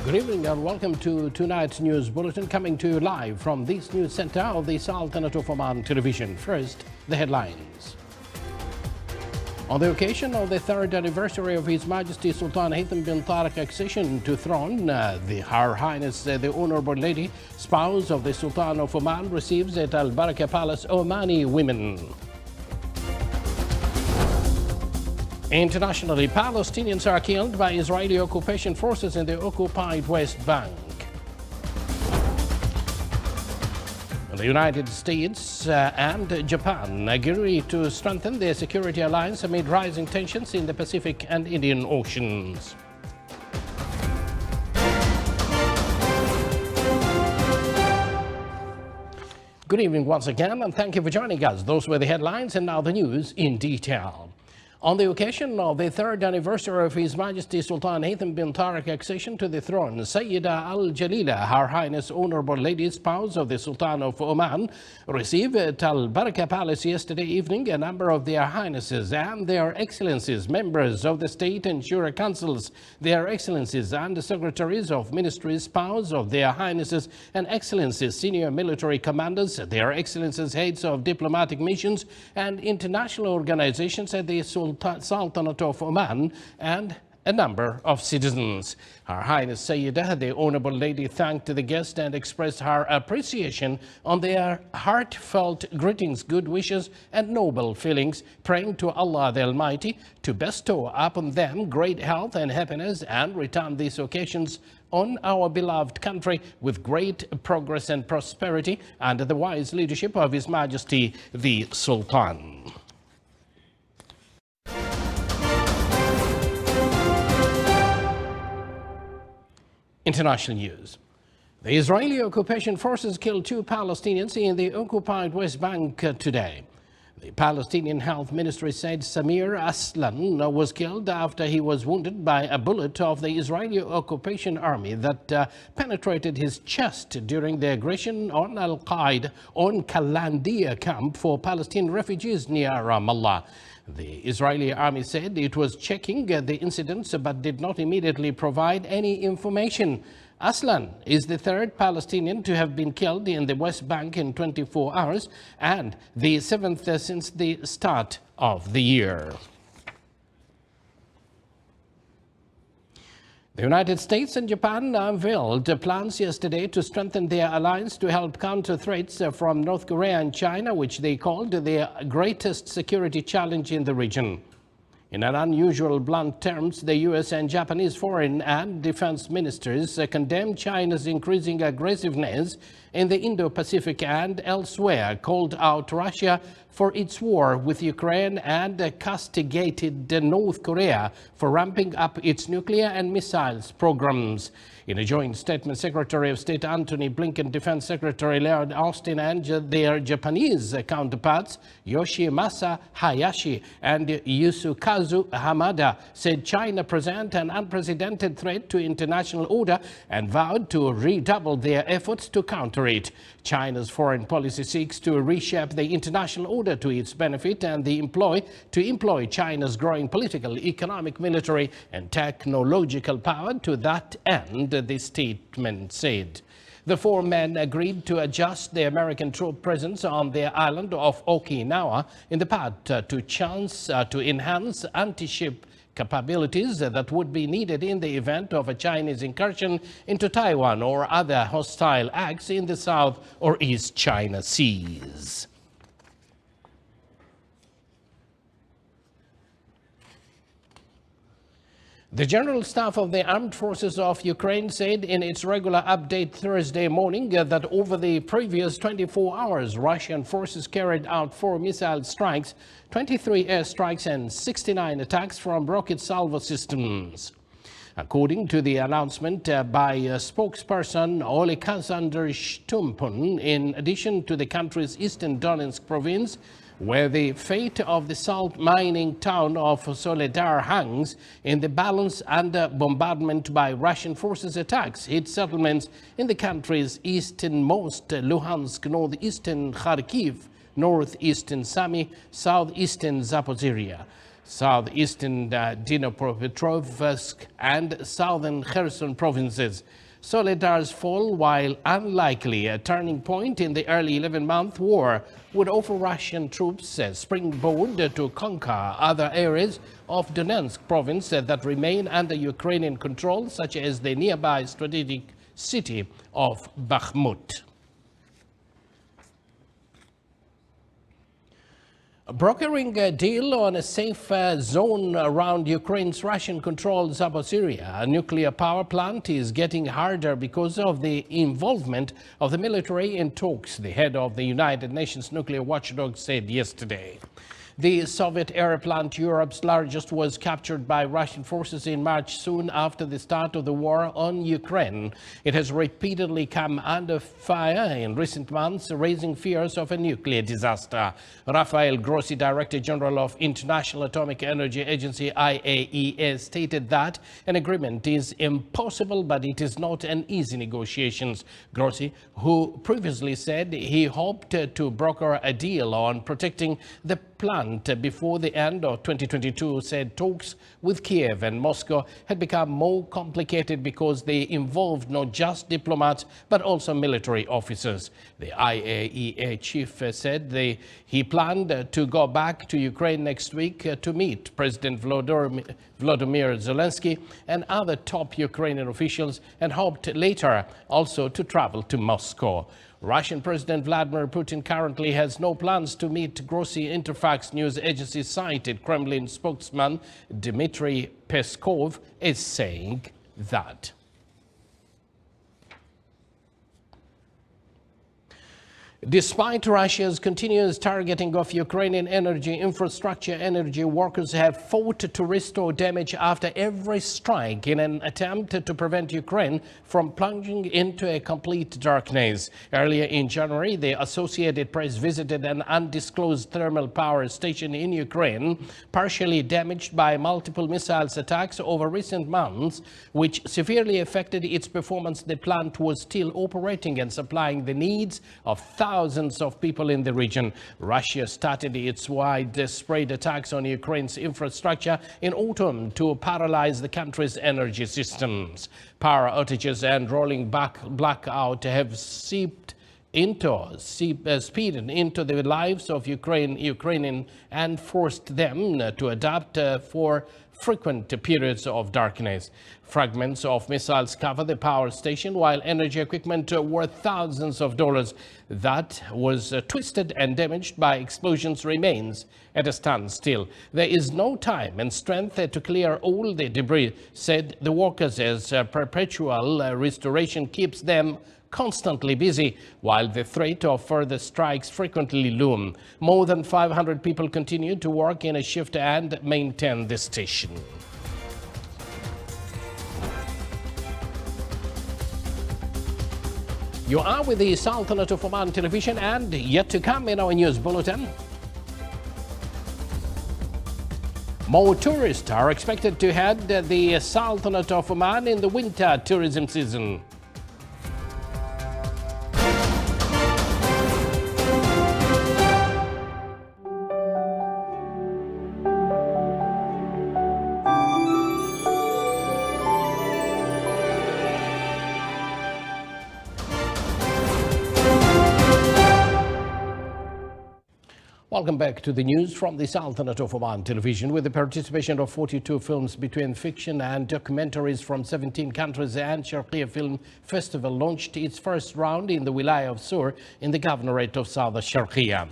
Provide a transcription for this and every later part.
Good evening and welcome to tonight's news bulletin, coming to you live from this news center of the Sultanate of Oman television. First, the headlines. On the occasion of the third anniversary of His Majesty Sultan Haytham bin Tariq's accession to throne, Her Highness the Honorable Lady, spouse of the Sultan of Oman, receives at Al Baraka Palace Omani women. Internationally, Palestinians are killed by Israeli occupation forces in the occupied West Bank. The United States and Japan agree to strengthen their security alliance amid rising tensions in the Pacific and Indian Oceans. Good evening once again, and thank you for joining us. Those were the headlines, and now the news in detail. On the occasion of the third anniversary of His Majesty Sultan Haytham bin Tariq's accession to the throne, Sayyida Al-Jalila, Her Highness Honorable Lady, spouse of the Sultan of Oman, received at Al Baraka Palace yesterday evening a number of their Highnesses and their Excellencies, members of the State and Shura Councils, their Excellencies and Secretaries of Ministries, spouse of their Highnesses and Excellencies, senior military commanders, their Excellencies, heads of diplomatic missions and international organizations at the Sultanate of Oman, and a number of citizens. Her Highness Sayyidah, the Honorable Lady, thanked the guests and expressed her appreciation on their heartfelt greetings, good wishes and noble feelings, praying to Allah the Almighty to bestow upon them great health and happiness and return these occasions on our beloved country with great progress and prosperity under the wise leadership of His Majesty the Sultan. International news. The Israeli occupation forces killed 2 Palestinians in the occupied West Bank today. The Palestinian Health Ministry said Samir Aslan was killed after he was wounded by a bullet of the Israeli occupation army that penetrated his chest during the aggression on Al-Qaeda on Kalandia camp for Palestinian refugees near Ramallah. The Israeli army said it was checking the incidents but did not immediately provide any information. Aslan is the 3rd Palestinian to have been killed in the West Bank in 24 hours and the 7th since the start of the year. The United States and Japan unveiled plans yesterday to strengthen their alliance to help counter threats from North Korea and China, which they called the greatest security challenge in the region. In an unusual blunt terms, the U.S. and Japanese foreign and defense ministers condemned China's increasing aggressiveness in the Indo-Pacific and elsewhere, called out Russia for its war with Ukraine, and castigated North Korea for ramping up its nuclear and missiles programs. In a joint statement, Secretary of State Antony Blinken, Defense Secretary Lloyd Austin, and their Japanese counterparts Yoshimasa Hayashi and Yasukazu Hamada said China presents an unprecedented threat to international order and vowed to redouble their efforts to counter it. China's foreign policy seeks to reshape the international order to its benefit and to employ China's growing political, economic, military and technological power to that end, the statement said. The 4 men agreed to adjust the American troop presence on the island of Okinawa in the path to enhance anti-ship capabilities that would be needed in the event of a Chinese incursion into Taiwan or other hostile acts in the South or East China Seas. The General Staff of the Armed Forces of Ukraine said in its regular update Thursday morning that over the previous 24 hours, Russian forces carried out 4 missile strikes, 23 airstrikes and 69 attacks from rocket salvo systems. According to the announcement by spokesperson Oleksandr Shtumpun, in addition to the country's eastern Donetsk province, where the fate of the salt mining town of Soledar hangs in the balance under bombardment by Russian forces, attacks hit settlements in the country's easternmost Luhansk, northeastern Kharkiv, northeastern Sami, southeastern Zaporizhia. southeastern Dnipropetrovsk and southern Kherson provinces. Soledar's fall, while unlikely a turning point in the early 11-month war, would offer Russian troops a springboard to conquer other areas of Donetsk province that remain under Ukrainian control, such as the nearby strategic city of Bakhmut. Brokering a deal on a safe zone around Ukraine's Russian-controlled Zaporizhzhia, a nuclear power plant, is getting harder because of the involvement of the military in talks, the head of the United Nations nuclear watchdog said yesterday. The Soviet-era plant, Europe's largest, was captured by Russian forces in March, soon after the start of the war on Ukraine. It has repeatedly come under fire in recent months, raising fears of a nuclear disaster. Rafael Grossi, Director General of International Atomic Energy Agency IAEA, stated that an agreement is impossible, but it is not an easy negotiations. Grossi, who previously said he hoped to broker a deal on protecting the plant before the end of 2022, said talks with Kiev and Moscow had become more complicated because they involved not just diplomats but also military officers. The IAEA chief said he planned to go back to Ukraine next week to meet President Volodymyr Zelensky and other top Ukrainian officials, and hoped later also to travel to Moscow. Russian President Vladimir Putin currently has no plans to meet. Grossi, Interfax news agency cited Kremlin spokesman Dmitry Peskov as saying that. Despite Russia's continuous targeting of Ukrainian energy infrastructure, energy workers have fought to restore damage after every strike in an attempt to prevent Ukraine from plunging into a complete darkness. Earlier in January, the Associated Press visited an undisclosed thermal power station in Ukraine, partially damaged by multiple missiles attacks over recent months, which severely affected its performance. The plant was still operating and supplying the needs of thousands of people in the region. Russia started its widespread attacks on Ukraine's infrastructure in autumn to paralyze the country's energy systems. Power outages and rolling blackout have speeded into the lives of Ukrainian and forced them to adapt for frequent periods of darkness. Fragments of missiles cover the power station, while energy equipment worth thousands of dollars that was twisted and damaged by explosions remains at a standstill. There is no time and strength to clear all the debris, said the workers, as perpetual restoration keeps them constantly busy, while the threat of further strikes frequently loom. More than 500 people continue to work in a shift and maintain the station. You are with the Sultanate of Oman television, and yet to come in our news bulletin. More tourists are expected to head the Sultanate of Oman in the winter tourism season. Welcome back to the news from the Sultanate of Oman television. With the participation of 42 films between fiction and documentaries from 17 countries, and Sharqiya Film Festival launched its first round in the Wilaya of Sur in the Governorate of South Sharqiya.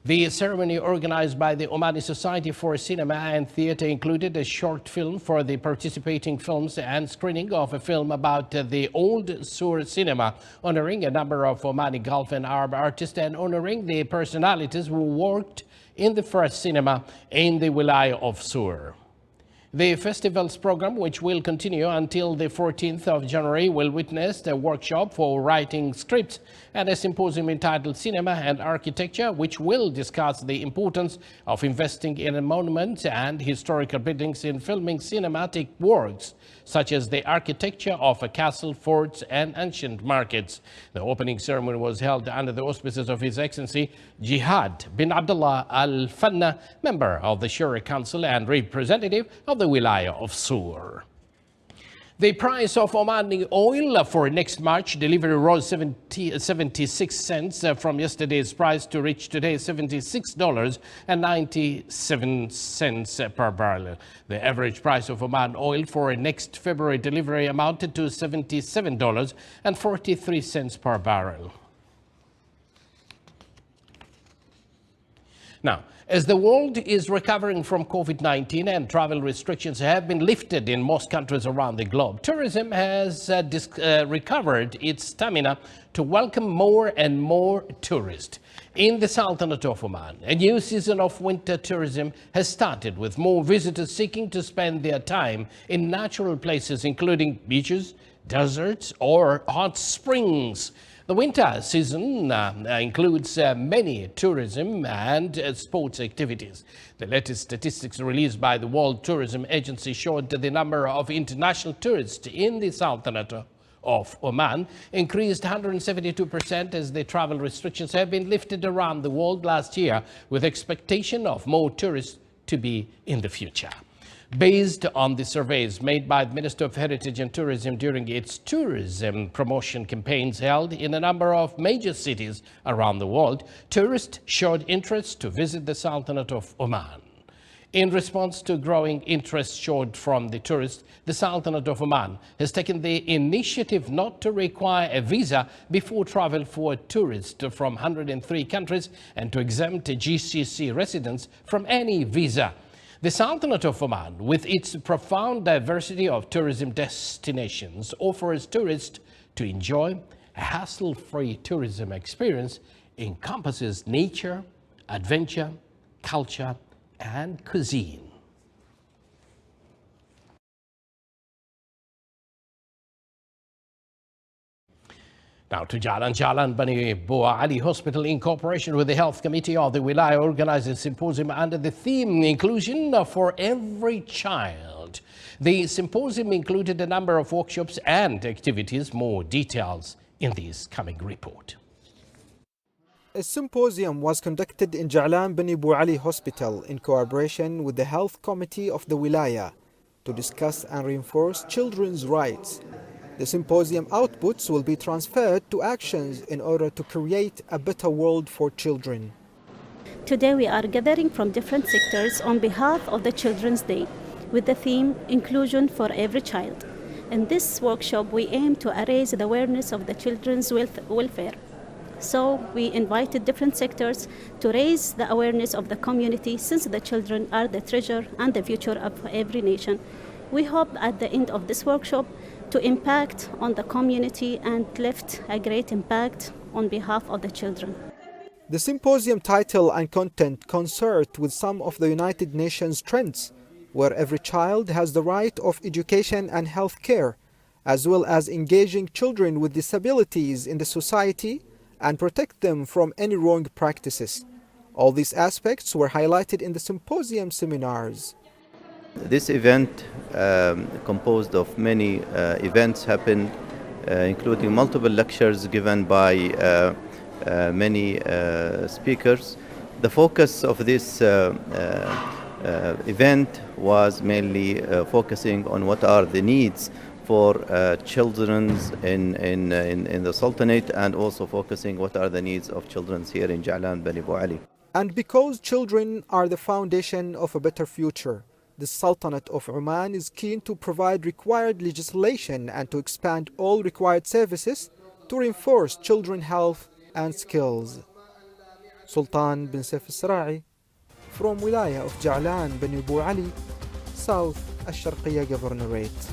The ceremony, organized by the Omani Society for Cinema and Theatre, included a short film for the participating films and screening of a film about the old Sur cinema, honoring a number of Omani Gulf and Arab artists and honoring the personalities who worked in the first cinema in the Wilaya of Sur. The festival's program, which will continue until the 14th of January, will witness a workshop for writing scripts and a symposium entitled Cinema and Architecture, which will discuss the importance of investing in monuments and historical buildings in filming cinematic works, such as the architecture of a castle, forts, and ancient markets. The opening ceremony was held under the auspices of His Excellency Jihad bin Abdullah Al Fanna, member of the Shura Council and representative of the Wilaya of Sur. The price of Omani oil for next March delivery rose 76 cents from yesterday's price to reach today's $76.97 per barrel. The average price of Oman oil for next February delivery amounted to $77.43 per barrel. Now, as the world is recovering from COVID-19 and travel restrictions have been lifted in most countries around the globe, tourism has recovered its stamina to welcome more and more tourists. In the Sultanate of Oman, a new season of winter tourism has started, with more visitors seeking to spend their time in natural places, including beaches, deserts, or hot springs. The winter season includes many tourism and sports activities. The latest statistics released by the World Tourism Agency showed that the number of international tourists in the Sultanate of Oman increased 172% as the travel restrictions have been lifted around the world last year, with expectation of more tourists to be in the future. Based on the surveys made by the Minister of Heritage and Tourism during its tourism promotion campaigns held in a number of major cities around the world, tourists showed interest to visit the Sultanate of Oman. In response to growing interest showed from the tourists, the Sultanate of Oman has taken the initiative not to require a visa before travel for tourists from 103 countries and to exempt GCC residents from any visa. The Sultanate of Oman, with its profound diversity of tourism destinations, offers tourists to enjoy a hassle-free tourism experience, encompasses nature, adventure, culture, and cuisine. Now to Jalan Bani Bu Ali Hospital, in cooperation with the Health Committee of the Wilaya, organized a symposium under the theme Inclusion for Every Child. The symposium included a number of workshops and activities. More details in this coming report. A symposium was conducted in Jalan Bani Bu Ali Hospital in cooperation with the Health Committee of the Wilaya to discuss and reinforce children's rights. The symposium outputs will be transferred to actions in order to create a better world for children. Today we are gathering from different sectors on behalf of the Children's Day with the theme Inclusion for Every Child. In this workshop we aim to raise the awareness of the children's welfare. So we invited different sectors to raise the awareness of the community, since the children are the treasure and the future of every nation. We hope at the end of this workshop to impact on the community and left a great impact on behalf of the children. The symposium title and content concert with some of the United Nations trends, where every child has the right of education and health care, as well as engaging children with disabilities in the society and protect them from any wrong practices. All these aspects were highlighted in the symposium seminars. This event, composed of many events, happened, including multiple lectures given by many speakers. The focus of this event was mainly focusing on what are the needs for children in the Sultanate, and also focusing what are the needs of children here in Jalan Bani Bu Ali. And because children are the foundation of a better future, the Sultanate of Oman is keen to provide required legislation and to expand all required services to reinforce children's health and skills. Sultan bin Saif al-Sara'i from Wilaya of Jalan Bani Bu Ali, South Al-Sharqiyya Governorate.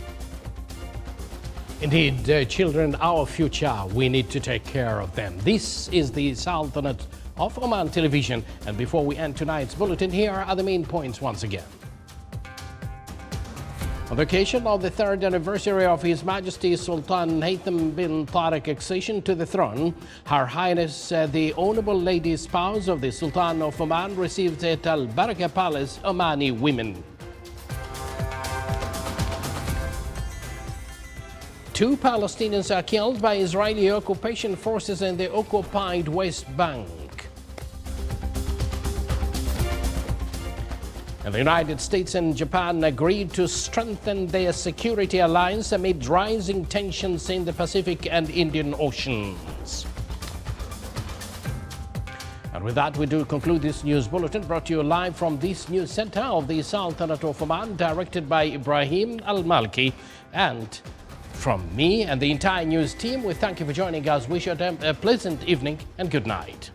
Indeed, children, our future. We need to take care of them. This is the Sultanate of Oman Television. And before we end tonight's bulletin, here are the main points once again. On the occasion of the third anniversary of His Majesty Sultan Haytham bin Tariq accession to the throne, Her Highness the Honourable Lady Spouse of the Sultan of Oman received at Al Baraka Palace Omani women. 2 Palestinians are killed by Israeli occupation forces in the occupied West Bank. And the United States and Japan agreed to strengthen their security alliance amid rising tensions in the Pacific and Indian Oceans. And with that, we do conclude this news bulletin brought to you live from this news center of the Sultanate of Oman, directed by Ibrahim Al-Malki. And from me and the entire news team, we thank you for joining us. Wish you a pleasant evening and good night.